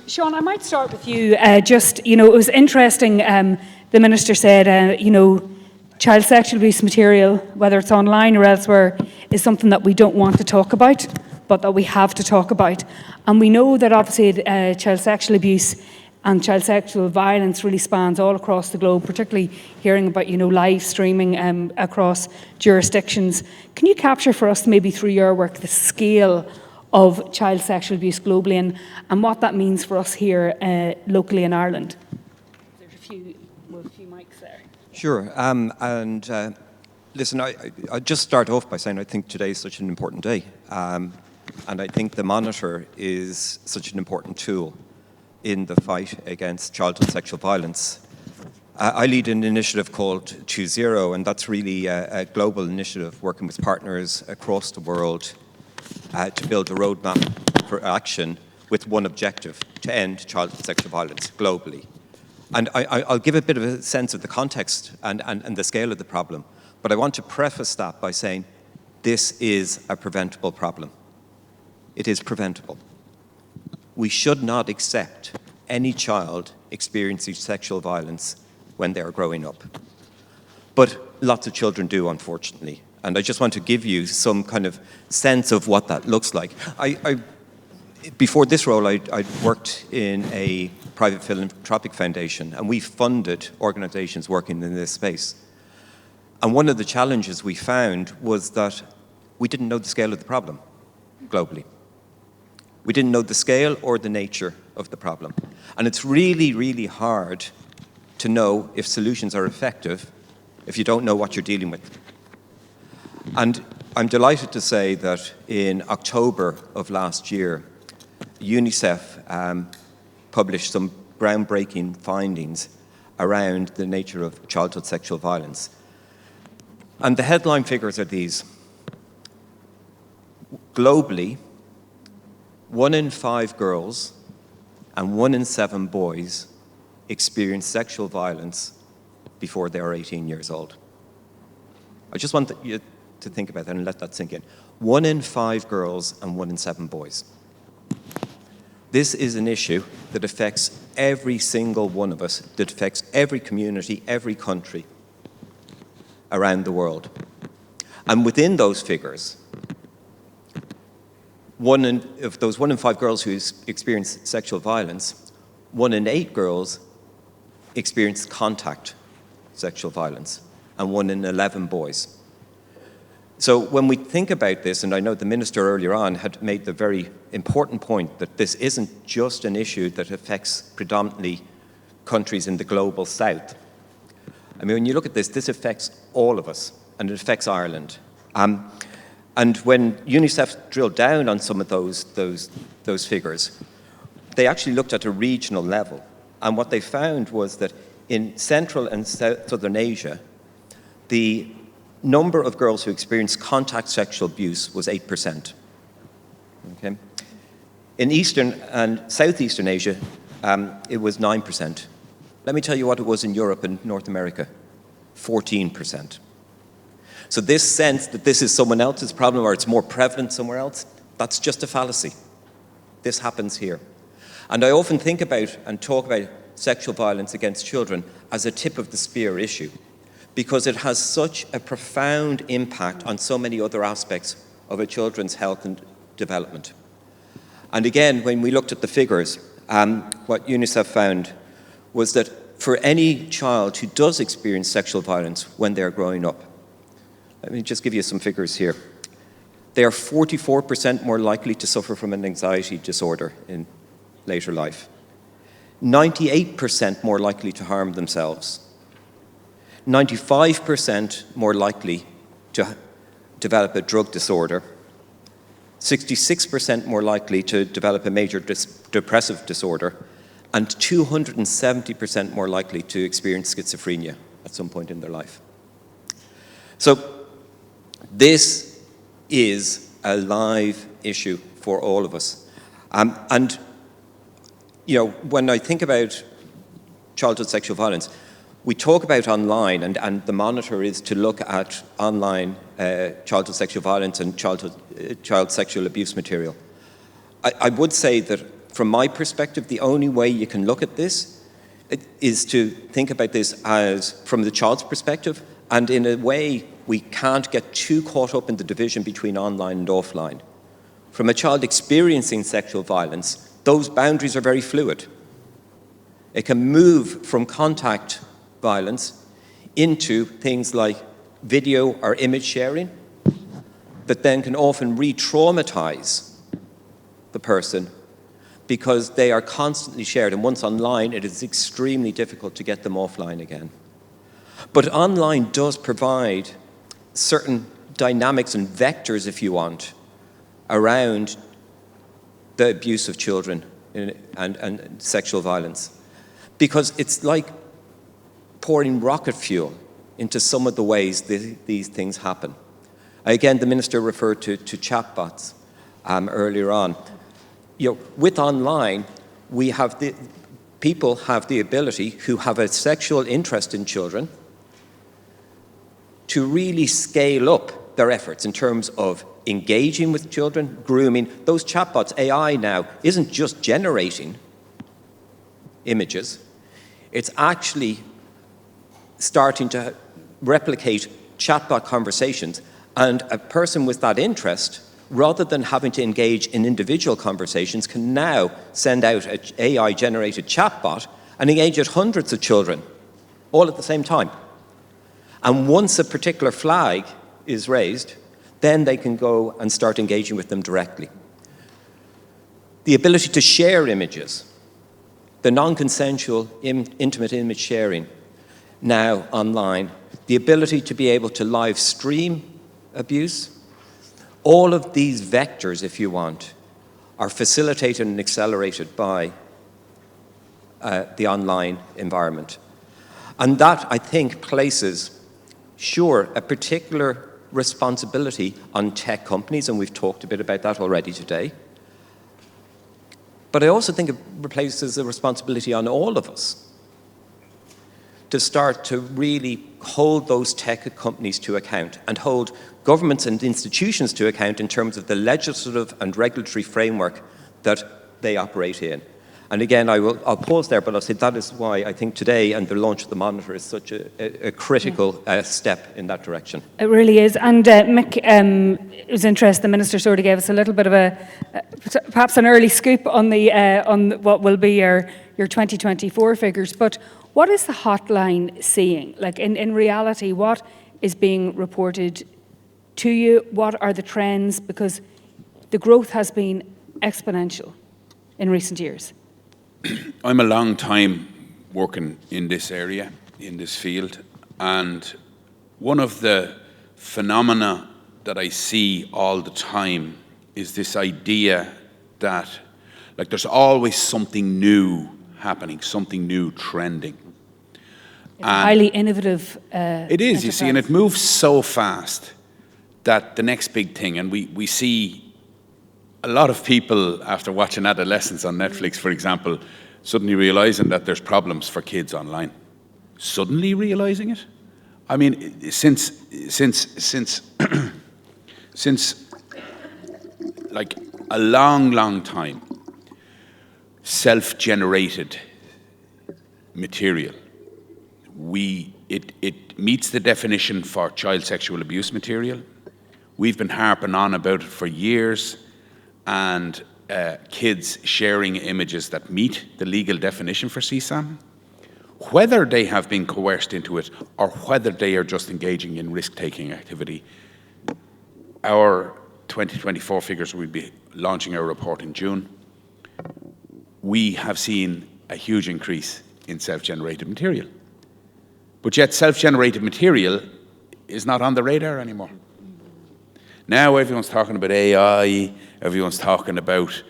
Seán, I might start with you. It was interesting, the Minister said, child sexual abuse material, whether it's online or elsewhere, is something that we don't want to talk about, but that we have to talk about. And we know that obviously child sexual abuse and child sexual violence really spans all across the globe, particularly hearing about, live streaming across jurisdictions. Can you capture for us, maybe through your work, the scale of child sexual abuse globally and what that means for us here locally in Ireland? There's a few mics there. Sure. Listen, I just start off by saying I think today is such an important day. And I think the Monitor is such an important tool in the fight against childhood sexual violence. I lead an initiative called ToZero, and that's really a global initiative working with partners across the world to build a roadmap for action with one objective: to end childhood sexual violence globally. And I'll give a bit of a sense of the context and the scale of the problem, but I want to preface that by saying this is a preventable problem. It is preventable. We should not accept any child experiencing sexual violence when they are growing up. But lots of children do, unfortunately. And I just want to give you some kind of sense of what that looks like. Before this role, I worked in a private philanthropic foundation, and we funded organizations working in this space. And one of the challenges we found was that we didn't know the scale of the problem globally. We didn't know the scale or the nature of the problem. And it's really, really hard to know if solutions are effective if you don't know what you're dealing with. And I'm delighted to say that in October of last year, UNICEF published some groundbreaking findings around the nature of childhood sexual violence. And the headline figures are these. Globally, 1 in 5 girls and 1 in 7 boys experience sexual violence before they are 18 years old. I just want you to think about that and let that sink in. 1 in 5 girls and 1 in 7 boys. This is an issue that affects every single one of us, that affects every community, every country around the world. And within those figures, of those 1 in 5 girls who experience sexual violence, 1 in 8 girls experience contact sexual violence, and 1 in 11 boys. So when we think about this, and I know the Minister earlier on had made the very important point that this isn't just an issue that affects predominantly countries in the global south. I mean, when you look at this, this affects all of us, and it affects Ireland. And when UNICEF drilled down on some of those figures, they actually looked at a regional level. And what they found was that in Central and Southern Asia, the number of girls who experienced contact sexual abuse was 8%. Okay? In Eastern and Southeastern Asia, it was 9%. Let me tell you what it was in Europe and North America, 14%. So this sense that this is someone else's problem or it's more prevalent somewhere else, that's just a fallacy. This happens here. And I often think about and talk about sexual violence against children as a tip of the spear issue, because it has such a profound impact on so many other aspects of a children's health and development. And again, when we looked at the figures, what UNICEF found was that for any child who does experience sexual violence when they're growing up, let me just give you some figures here. They are 44% more likely to suffer from an anxiety disorder in later life, 98% more likely to harm themselves, 95% more likely to develop a drug disorder, 66% more likely to develop a major depressive disorder, and 270% more likely to experience schizophrenia at some point in their life. So this is a live issue for all of us. And, you know, when I think about childhood sexual violence, we talk about online, and the Monitor is to look at online childhood sexual violence and child sexual abuse material. I would say that from my perspective, the only way you can look at this is to think about this as from the child's perspective, and in a way, we can't get too caught up in the division between online and offline. From a child experiencing sexual violence, those boundaries are very fluid. It can move from contact violence into things like video or image sharing that then can often re-traumatize the person because they are constantly shared, and once online, it is extremely difficult to get them offline again. But online does provide certain dynamics and vectors, if you want, around the abuse of children and sexual violence. Because it's like pouring rocket fuel into some of the ways these things happen. Again, the Minister referred to chatbots earlier on. With online, people have the ability who have a sexual interest in children to really scale up their efforts in terms of engaging with children, grooming. Those chatbots, AI now, isn't just generating images, it's actually starting to replicate chatbot conversations, and a person with that interest, rather than having to engage in individual conversations, can now send out an AI-generated chatbot and engage with hundreds of children, all at the same time. And once a particular flag is raised, then they can go and start engaging with them directly. The ability to share images, the non-consensual intimate image sharing now online, the ability to be able to live stream abuse, all of these vectors, if you want, are facilitated and accelerated by the online environment. And that, I think, places, sure, a particular responsibility on tech companies, and we've talked a bit about that already today. But I also think it places a responsibility on all of us to start to really hold those tech companies to account and hold governments and institutions to account in terms of the legislative and regulatory framework that they operate in. And again, I'll pause there, but I'll say that is why I think today and the launch of the monitor is such a critical step in that direction. It really is. And Mick, it was interesting, the Minister sort of gave us a little bit of perhaps an early scoop on what will be your 2024 figures. But what is the hotline seeing? Like in reality, what is being reported to you? What are the trends? Because the growth has been exponential in recent years. I'm a long time working in this area, in this field, and one of the phenomena that I see all the time is this idea that there's always something new happening, something new trending. It's a highly innovative it is, you see, and it moves so fast that the next big thing, and we see a lot of people, after watching Adolescents on Netflix, for example, suddenly realizing that there's problems for kids online. Suddenly realizing it? I mean, since like a long time, self-generated material, it meets the definition for child sexual abuse material. We've been harping on about it for years, and kids sharing images that meet the legal definition for CSAM, whether they have been coerced into it or whether they are just engaging in risk-taking activity. Our 2024 figures, we'll be launching our report in June. We have seen a huge increase in self-generated material. But yet self-generated material is not on the radar anymore. Now everyone's talking about AI, everyone's talking about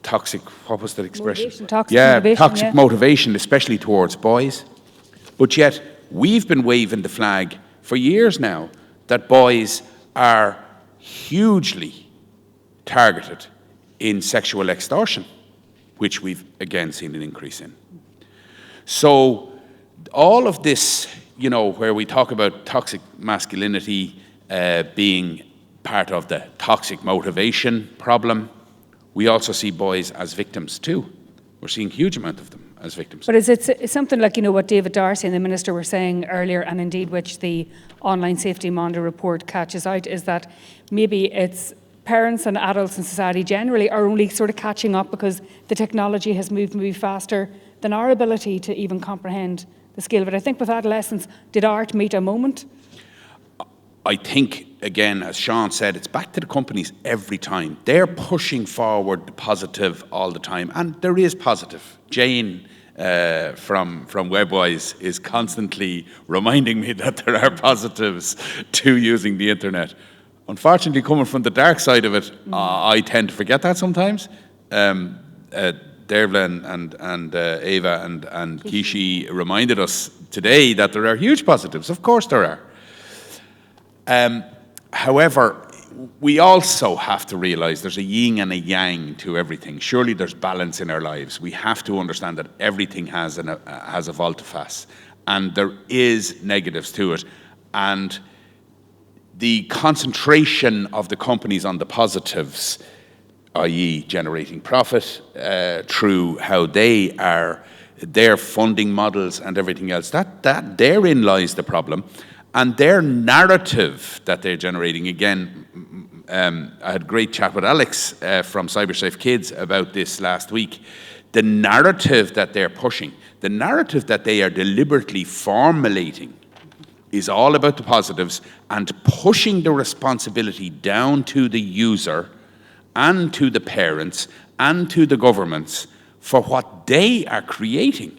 toxic, what was that expression? Toxic motivation, especially towards boys. But yet we've been waving the flag for years now that boys are hugely targeted in sexual extortion, which we've again seen an increase in. So all of this, where we talk about toxic masculinity being part of the toxic motivation problem, we also see boys as victims too. We're seeing a huge amount of them as victims. But is it something like, what David Darcy and the Minister were saying earlier, and indeed which the Online Safety Monitor report catches out, is that maybe it's parents and adults in society generally are only sort of catching up because the technology has moved maybe faster than our ability to even comprehend the scale of it. I think with adolescents, did art meet a moment? I think, again, as Seán said, it's back to the companies every time. They're pushing forward the positive all the time, and there is positive. Jane from Webwise is constantly reminding me that there are positives to using the internet. Unfortunately, coming from the dark side of it, I tend to forget that sometimes. Dearbhail and Ava and Kishi reminded us today that there are huge positives. Of course there are. However, we also have to realise there's a yin and a yang to everything. Surely there's balance in our lives. We have to understand that everything has a volte-face, and there is negatives to it. And the concentration of the companies on the positives, i.e. generating profit through how they are, their funding models and everything else, that therein lies the problem. And their narrative that they're generating, again, I had a great chat with Alex from CyberSafe Kids about this last week. The narrative that they're pushing, the narrative that they are deliberately formulating is all about the positives and pushing the responsibility down to the user and to the parents and to the governments for what they are creating.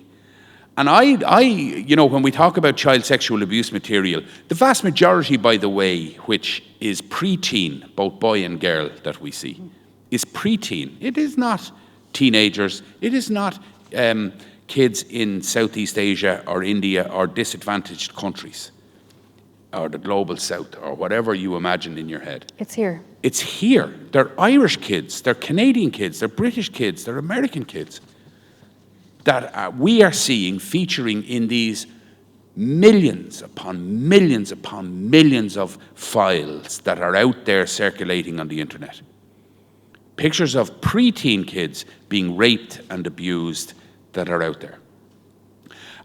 And when we talk about child sexual abuse material, the vast majority, by the way, which is preteen, both boy and girl that we see, is preteen. It is not teenagers. It is not kids in Southeast Asia or India or disadvantaged countries or the global south or whatever you imagine in your head. It's here. It's here. They're Irish kids. They're Canadian kids. They're British kids. They're American kids that we are seeing featuring in these millions upon millions upon millions of files that are out there circulating on the internet. Pictures of preteen kids being raped and abused that are out there.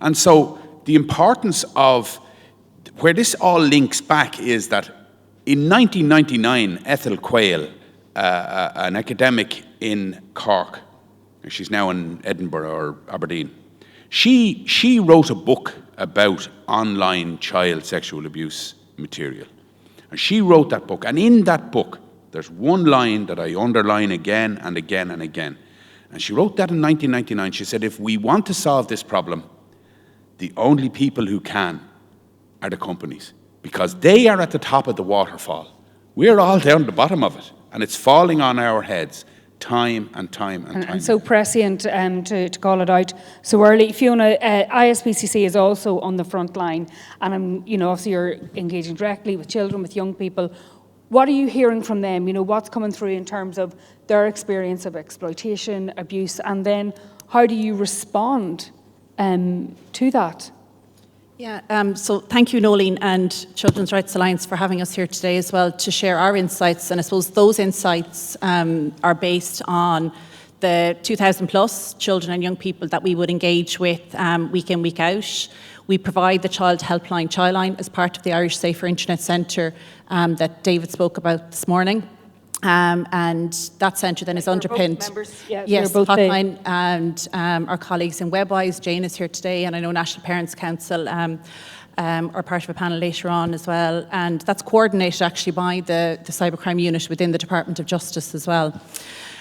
And so the importance of where this all links back is that in 1999, Ethel Quayle, an academic in Cork, she's now in Edinburgh or Aberdeen. She wrote a book about online child sexual abuse material. And she wrote that book. And in that book, there's one line that I underline again and again and again. And she wrote that in 1999. She said, if we want to solve this problem, the only people who can are the companies. Because they are at the top of the waterfall. We're all down at the bottom of it. And it's falling on our heads. Time and time and time. And so prescient to call it out so early. Fiona, ISPCC is also on the front line, and obviously you're engaging directly with children, with young people. What are you hearing from them? What's coming through in terms of their experience of exploitation, abuse, and then how do you respond to that? Yeah, so thank you, Noeline and Children's Rights Alliance for having us here today as well to share our insights. And I suppose those insights are based on the 2,000 plus children and young people that we would engage with week in, week out. We provide the Child Helpline, Childline, as part of the Irish Safer Internet Centre that David spoke about this morning. And that centre then is underpinned. Members, yeah, yes, both Hotline and our colleagues in Webwise. Jane is here today, and I know National Parents Council are part of a panel later on as well. And that's coordinated actually by the cybercrime unit within the Department of Justice as well.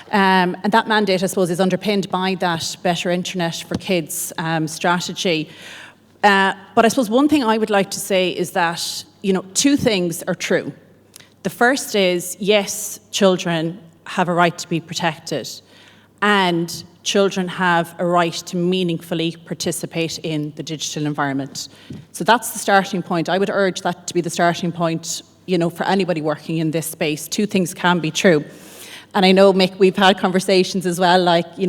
And that mandate, I suppose, is underpinned by that Better Internet for Kids strategy. But I suppose one thing I would like to say is that, two things are true. The first is, yes, children have a right to be protected, and children have a right to meaningfully participate in the digital environment. So that's the starting point. I would urge that to be the starting point, for anybody working in this space. Two things can be true. And I know, Mick, we've had conversations as well,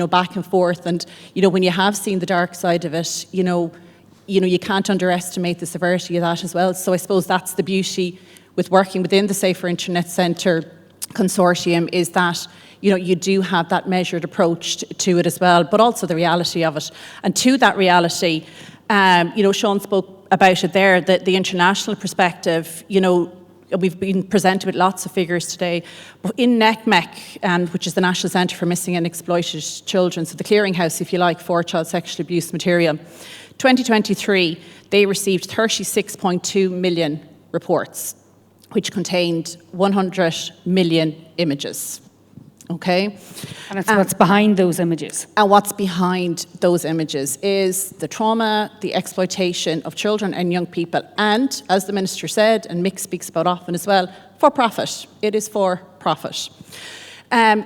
back and forth, and, when you have seen the dark side of it, you can't underestimate the severity of that as well. So I suppose that's the beauty with working within the Safer Internet Centre consortium is that you do have that measured approach to it as well, but also the reality of it. And to that reality, Seán spoke about it there, the international perspective. We've been presented with lots of figures today. But in NECMEC, which is the National Centre for Missing and Exploited Children, so the clearinghouse, if you like, for child sexual abuse material, 2023, they received 36.2 million reports, which contained 100 million images. Okay? And it's what's behind those images. And what's behind those images is the trauma, the exploitation of children and young people. And, as the Minister said, and Mick speaks about often as well, for profit. It is for profit.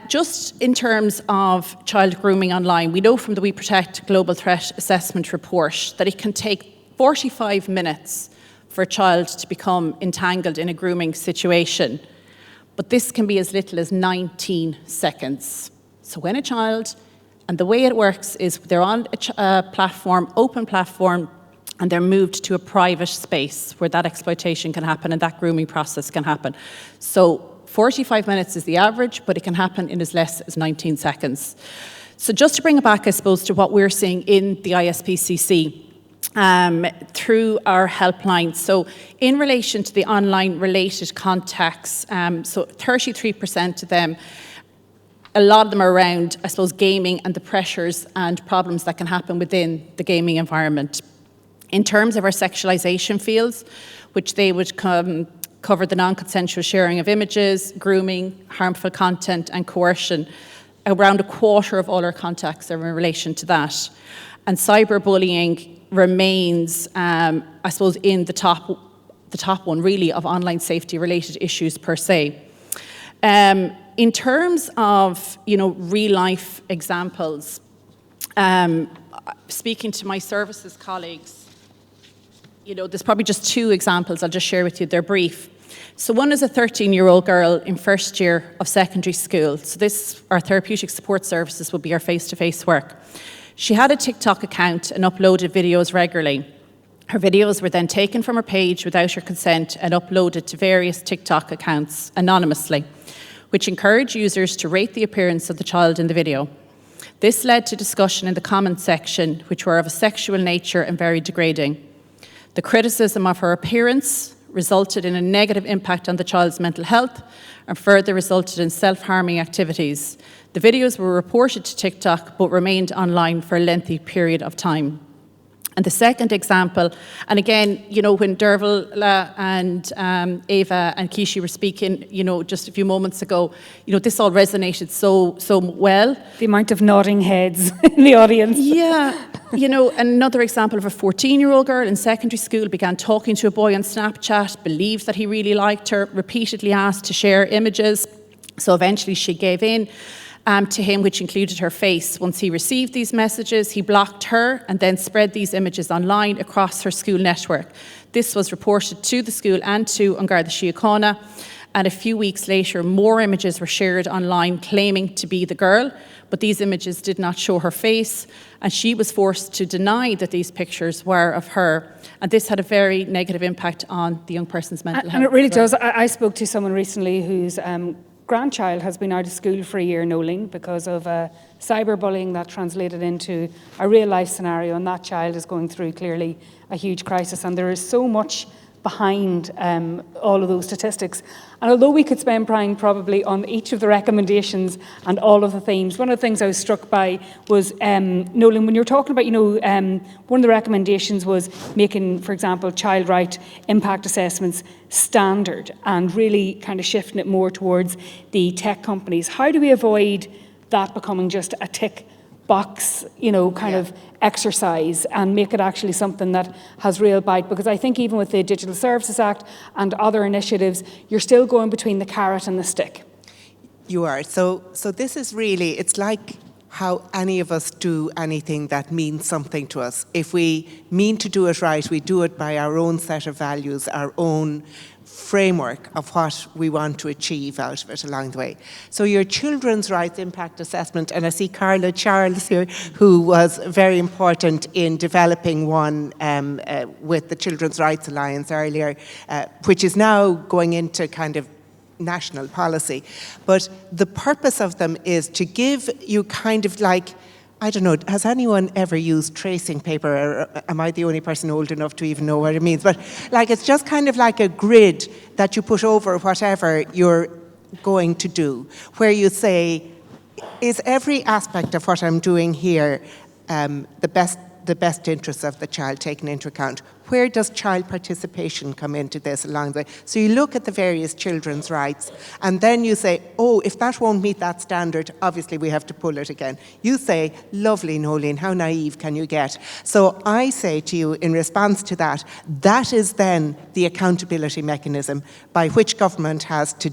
Just in terms of child grooming online, we know from the We Protect Global Threat Assessment report that it can take 45 minutes for a child to become entangled in a grooming situation. But this can be as little as 19 seconds. So when a child, and the way it works is they're on a platform, open platform, and they're moved to a private space where that exploitation can happen and that grooming process can happen. So 45 minutes is the average, but it can happen in as less as 19 seconds. So just to bring it back, I suppose, to what we're seeing in the ISPCC, through our helpline. So in relation to the online related contacts, so 33% of them, a lot of them are around, I suppose, gaming and the pressures and problems that can happen within the gaming environment. In terms of our sexualisation fields, which they would cover the non-consensual sharing of images, grooming, harmful content and coercion, around a quarter of all our contacts are in relation to that. And cyberbullying remains, I suppose, in the top one, really, of online safety-related issues per se. In terms of, real-life examples, speaking to my services colleagues, there's probably just two examples I'll just share with you. They're brief. So one is a 13-year-old girl in first year of secondary school. So our therapeutic support services will be our face-to-face work. She had a TikTok account and uploaded videos regularly. Her videos were then taken from her page without her consent and uploaded to various TikTok accounts anonymously, which encouraged users to rate the appearance of the child in the video. This led to discussion in the comments section, which were of a sexual nature and very degrading. The criticism of her appearance resulted in a negative impact on the child's mental health and further resulted in self-harming activities. The videos were reported to TikTok but remained online for a lengthy period of time. And the second example, and again, when Dearbhail and Ava and Kishi were speaking, just a few moments ago, this all resonated so well. The amount of nodding heads in the audience. Yeah, another example of a 14-year-old girl in secondary school began talking to a boy on Snapchat, believed that he really liked her, repeatedly asked to share images. So eventually she gave in to him, which included her face. Once he received these messages, he blocked her and then spread these images online across her school network. This was reported to the school and to An Garda Síochána, and a few weeks later, more images were shared online claiming to be the girl, but these images did not show her face, and she was forced to deny that these pictures were of her. And this had a very negative impact on the young person's mental health. And it really does. I spoke to someone recently whose grandchild has been out of school for a year, Noeline, because of cyberbullying that translated into a real life scenario, and that child is going through clearly a huge crisis, and there is so much behind all of those statistics. And although we could spend time probably on each of the recommendations and all of the themes, one of the things I was struck by was, Noeline, when you're talking about, one of the recommendations was making, for example, child right impact assessments standard and really kind of shifting it more towards the tech companies. How do we avoid that becoming just a tick box, of exercise and make it actually something that has real bite? Because I think even with the Digital Services Act and other initiatives, you're still going between the carrot and the stick. You are. So this is really, it's like how any of us do anything that means something to us. If we mean to do it right, we do it by our own set of values, our own framework of what we want to achieve out of it along the way. So your children's rights impact assessment, and I see Carla Charles here, who was very important in developing one with the Children's Rights Alliance earlier, which is now going into kind of national policy. But the purpose of them is to give you kind of like, I don't know, has anyone ever used tracing paper? Or am I the only person old enough to even know what it means? But like, it's just kind of like a grid that you put over whatever you're going to do, where you say, is every aspect of what I'm doing here the best interests of the child taken into account? Where does child participation come into this along the way? So you look at the various children's rights, and then you say, oh, if that won't meet that standard, obviously we have to pull it again. You say, lovely, Noeline, how naive can you get? So I say to you, in response to that, that is then the accountability mechanism by which government has to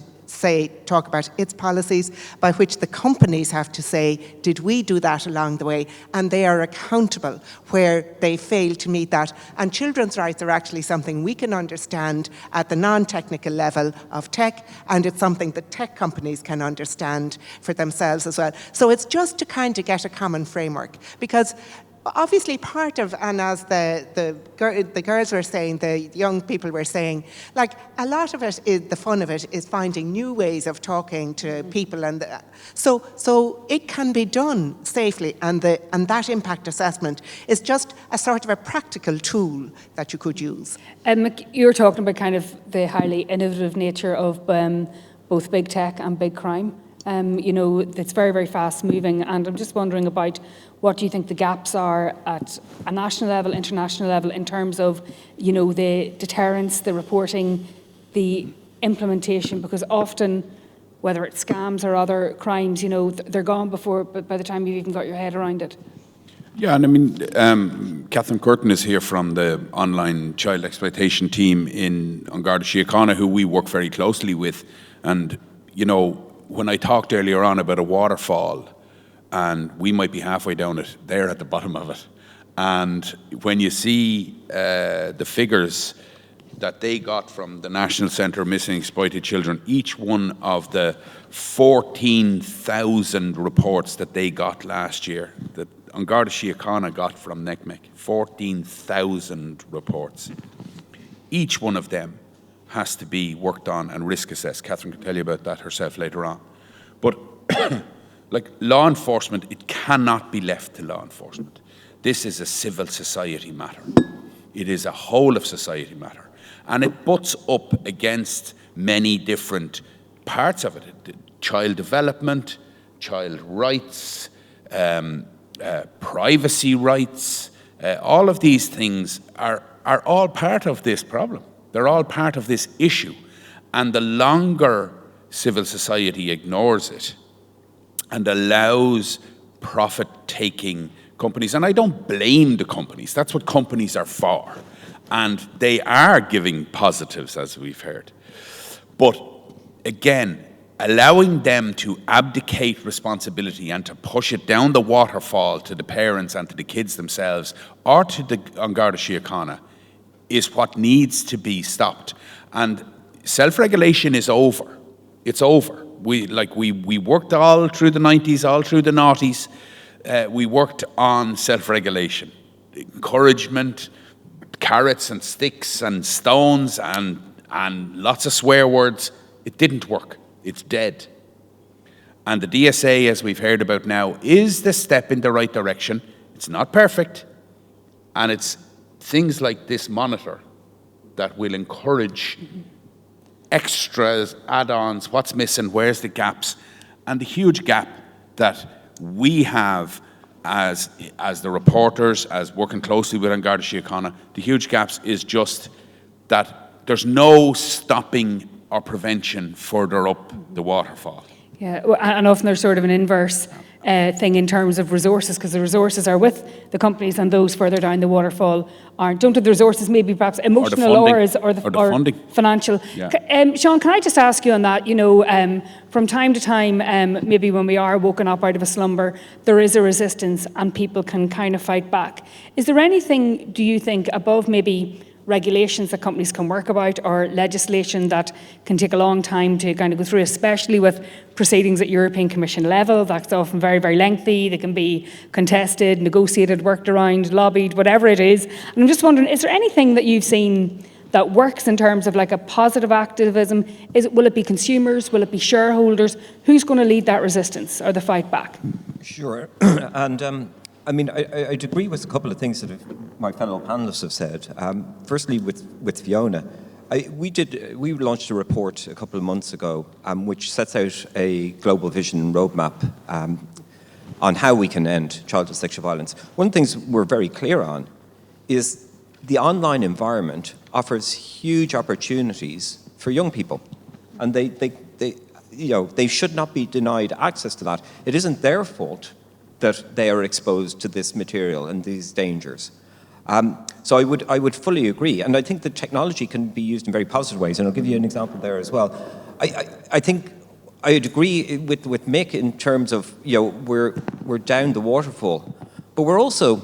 talk about its policies, by which the companies have to say, did we do that along the way? And they are accountable where they fail to meet that. And children's rights are actually something we can understand at the non-technical level of tech, and it's something that tech companies can understand for themselves as well. So it's just to kind of get a common framework, because obviously part of, and as the girls were saying, the young people were saying, like, a lot of it is, the fun of it is finding new ways of talking to people, and so it can be done safely, and that impact assessment is just a sort of a practical tool that you could use. Mick, you're talking about kind of the highly innovative nature of both big tech and big crime. You know, it's very, very fast moving, and I'm just wondering about what do you think the gaps are at a national level, international level, in terms of, you know, the deterrence, the reporting, the implementation, because often, whether it's scams or other crimes, you know, they're gone before, but by the time you've even got your head around it. Yeah, and I mean, Catherine Curtin is here from the online child exploitation team on Garda Síochána, who we work very closely with. And, you know, when I talked earlier on about a waterfall, and we might be halfway down it, they're at the bottom of it. And when you see the figures that they got from the National Centre of Missing and Exploited Children, each one of the 14,000 reports that they got last year, that Garda Síochána got from NECMEC, 14,000 reports. Each one of them has to be worked on and risk assessed. Catherine can tell you about that herself later on. But like law enforcement, it cannot be left to law enforcement. This is a civil society matter. It is a whole of society matter. And it butts up against many different parts of it. Child development, child rights, privacy rights, all of these things are all part of this problem. They're all part of this issue. And the longer civil society ignores it and allows profit-taking companies, and I don't blame the companies, that's what companies are for, and they are giving positives, as we've heard. But again, allowing them to abdicate responsibility and to push it down the waterfall to the parents and to the kids themselves, or to the Garda Síochána, is what needs to be stopped. And self-regulation is over. It's over. We worked all through the 90s, all through the noughties. We worked on self-regulation, encouragement, carrots and sticks and stones and lots of swear words. It didn't work. It's dead. And the DSA, as we've heard about now, is the step in the right direction. It's not perfect, and it's things like this monitor that will encourage extras, add-ons, what's missing, where's the gaps, and the huge gap that we have as the reporters, as working closely with Garda Síochána, the huge gaps is just that there's no stopping or prevention further up the waterfall. Yeah, and often there's sort of an inverse thing in terms of resources, because the resources are with the companies and those further down the waterfall aren't. Don't have the resources, maybe perhaps emotional or the funding. Financial. Yeah. Seán, can I just ask you on that, you know, from time to time, maybe when we are woken up out of a slumber, there is a resistance and people can kind of fight back. Is there anything, do you think, above maybe regulations that companies can work about, or legislation that can take a long time to kind of go through, especially with proceedings at European Commission level? That's often very, very lengthy. They can be contested, negotiated, worked around, lobbied, whatever it is. And I'm just wondering, is there anything that you've seen that works in terms of like a positive activism? Will it be consumers? Will it be shareholders? Who's going to lead that resistance or the fight back? Sure. And I mean, I'd agree with a couple of things that my fellow panelists have said. Firstly, with Fiona, we launched a report a couple of months ago which sets out a global vision and roadmap on how we can end childhood sexual violence. One of the things we're very clear on is the online environment offers huge opportunities for young people, and they should not be denied access to that. It isn't their fault that they are exposed to this material and these dangers. So I would fully agree, and I think the technology can be used in very positive ways, and I'll give you an example there as well. I think I'd agree with Mick in terms of, we're down the waterfall, but we're also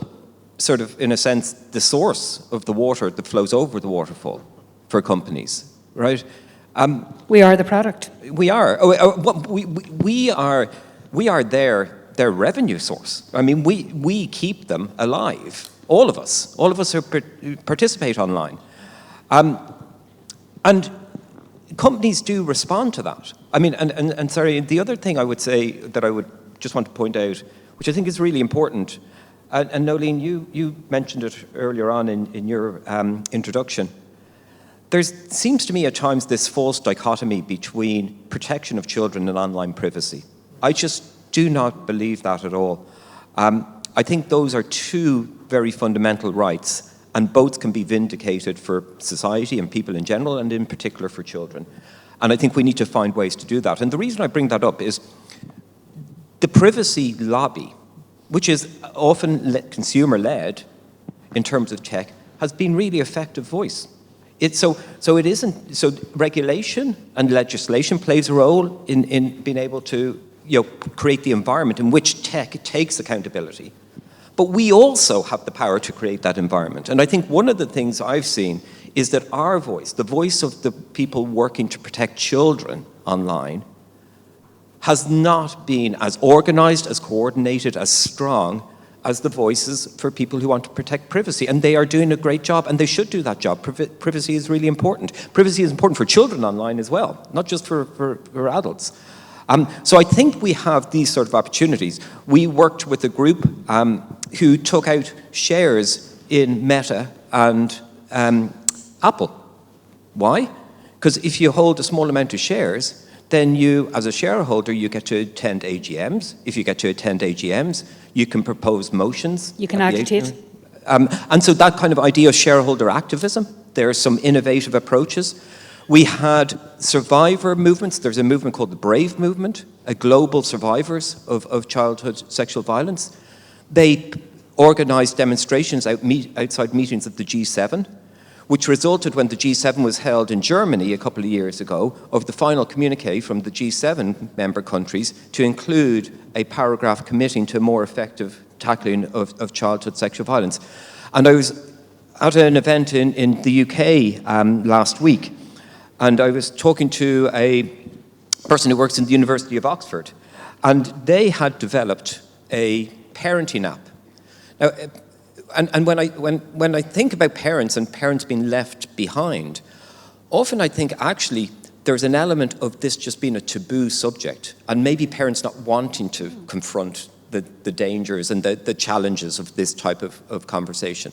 sort of, in a sense, the source of the water that flows over the waterfall for companies, right? We are the product. We are. We are their revenue source. I mean, we keep them alive. All of us who participate online. And companies do respond to that. I mean, and sorry, the other thing I would say that I would just want to point out, which I think is really important, and Noeline, you mentioned it earlier on in your introduction, there seems to me at times this false dichotomy between protection of children and online privacy. I just do not believe that at all. I think those are two very fundamental rights, and both can be vindicated for society and people in general, and in particular for children. And I think we need to find ways to do that. And the reason I bring that up is the privacy lobby, which is often consumer-led in terms of tech, has been really effective voice. So regulation and legislation plays a role in being able to create the environment in which tech takes accountability. But we also have the power to create that environment. And I think one of the things I've seen is that our voice, the voice of the people working to protect children online, has not been as organized, as coordinated, as strong as the voices for people who want to protect privacy. And they are doing a great job, and they should do that job. Privacy is really important. Privacy is important for children online as well, not just for adults. So I think we have these sort of opportunities. We worked with a group who took out shares in Meta and Apple. Why? Because if you hold a small amount of shares, then you, as a shareholder, you get to attend AGMs. If you get to attend AGMs, you can propose motions. You can agitate. And so that kind of idea of shareholder activism, there are some innovative approaches. We had survivor movements. There's a movement called the Brave Movement, a global survivors of childhood sexual violence. They organized demonstrations outside meetings of the G7, which resulted, when the G7 was held in Germany a couple of years ago, of the final communique from the G7 member countries to include a paragraph committing to more effective tackling of childhood sexual violence. And I was at an event in the UK last week, and I was talking to a person who works in the University of Oxford, and they had developed a parenting app. Now, and when I think about parents and parents being left behind, often I think actually there's an element of this just being a taboo subject, and maybe parents not wanting to confront the dangers and the challenges of this type of conversation.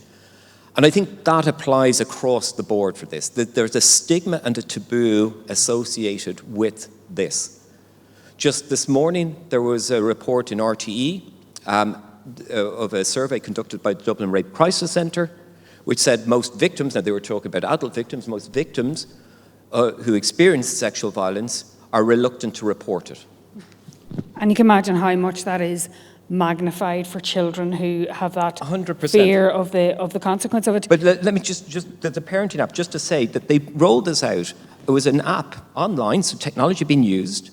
And I think that applies across the board for this, that there's a stigma and a taboo associated with this. Just this morning, there was a report in RTE of a survey conducted by the Dublin Rape Crisis Centre, which said most victims, now they were talking about adult victims, most victims who experience sexual violence are reluctant to report it. And you can imagine how much that is magnified for children who have that 100%. fear of the consequence of it. But let me just the parenting app, just to say that they rolled this out. It was an app online, so technology being used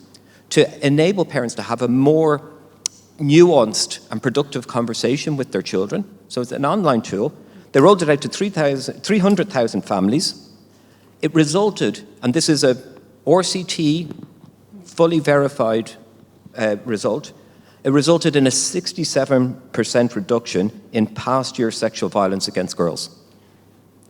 to enable parents to have a more nuanced and productive conversation with their children. So it's an online tool. They rolled it out to 300,000 families. It resulted, and this is a RCT fully verified result, it resulted in a 67% reduction in past year sexual violence against girls.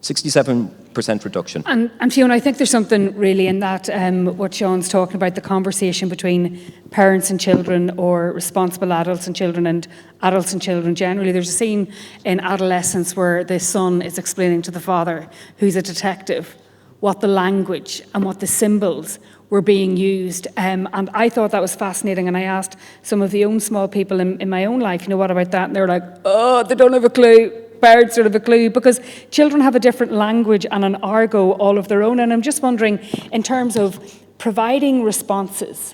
67% reduction. And Fiona, I think there's something really in that, what Seán's talking about, the conversation between parents and children, or responsible adults and adults and children generally. There's a scene in Adolescence where the son is explaining to the father, who's a detective, what the language and what the symbols were being used. And I thought that was fascinating, and I asked some of the own small people in my own life, what about that? And they were like, oh, they don't have a clue. Parents don't have a clue, because children have a different language and an argot all of their own. And I'm just wondering, in terms of providing responses,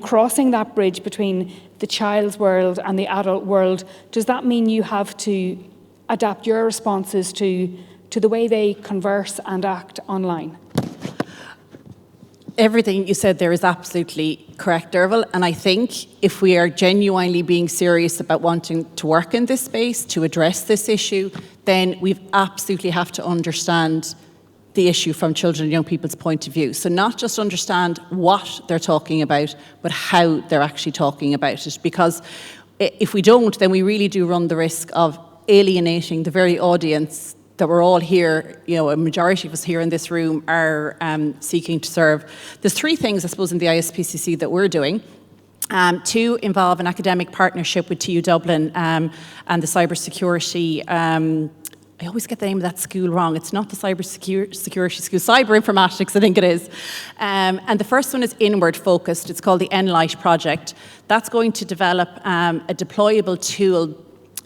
crossing that bridge between the child's world and the adult world, does that mean you have to adapt your responses to the way they converse and act online? Everything you said there is absolutely correct, Dearbhail, and I think if we are genuinely being serious about wanting to work in this space, to address this issue, then we absolutely have to understand the issue from children and young people's point of view. So not just understand what they're talking about, but how they're actually talking about it. Because if we don't, then we really do run the risk of alienating the very audience that we're all here, a majority of us here in this room are seeking to serve. There's three things, I suppose, in the ISPCC that we're doing. Two involve an academic partnership with TU Dublin and the cybersecurity. I always get the name of that school wrong. It's not the cybersecurity school, cyber informatics, I think it is. And the first one is inward focused. It's called the Enlight project. That's going to develop a deployable tool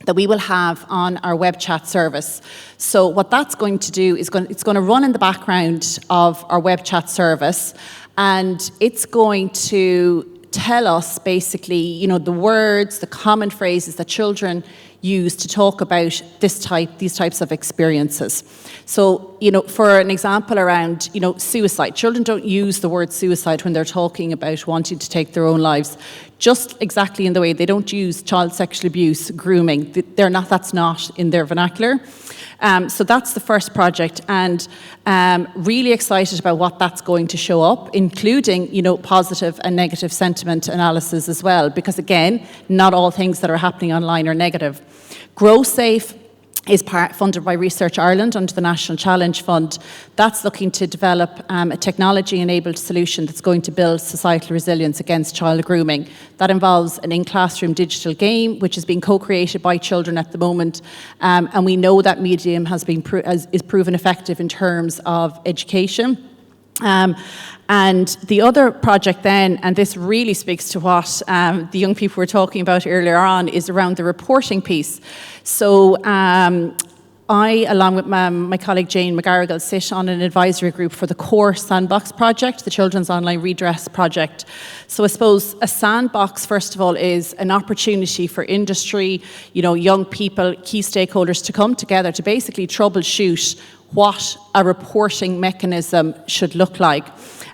that we will have on our web chat service. So what that's going to do is it's going to run in the background of our web chat service, and it's going to tell us basically, the words, the common phrases that children use to talk about these types of experiences. So, for an example around, suicide. Children don't use the word suicide when they're talking about wanting to take their own lives. Just exactly in the way they don't use child sexual abuse, grooming. That's not in their vernacular. So that's the first project, and really excited about what that's going to show up, including, positive and negative sentiment analysis as well, because again, not all things that are happening online are negative. Grow Safe is funded by Research Ireland under the National Challenge Fund. That's looking to develop a technology-enabled solution that's going to build societal resilience against child grooming. That involves an in-classroom digital game, which is being co-created by children at the moment, and we know that medium is proven effective in terms of education. And the other project then, and this really speaks to what the young people were talking about earlier on, is around the reporting piece. So I, along with my colleague Jane McGarrigle, sit on an advisory group for the Core Sandbox project, the Children's Online Redress project. So I suppose a sandbox, first of all, is an opportunity for industry, young people, key stakeholders to come together to basically troubleshoot what a reporting mechanism should look like.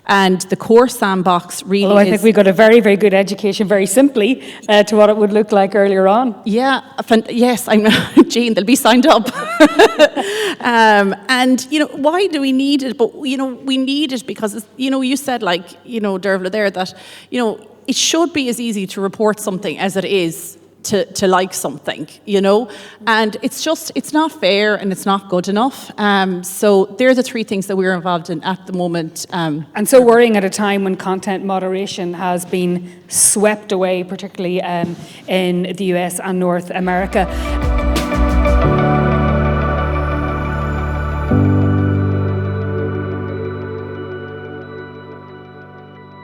And the Core Sandbox really I think we got a very, very good education, very simply, to what it would look like earlier on. Yeah, yes, I'm Jean, they'll be signed up. And, why do we need it? But, we need it because, you said, Dearbhail there, that, it should be as easy to report something as it is to like something, and it's not fair and it's not good enough. So they're the three things that we're involved in at the moment. And so worrying at a time when content moderation has been swept away, particularly in the US and North America.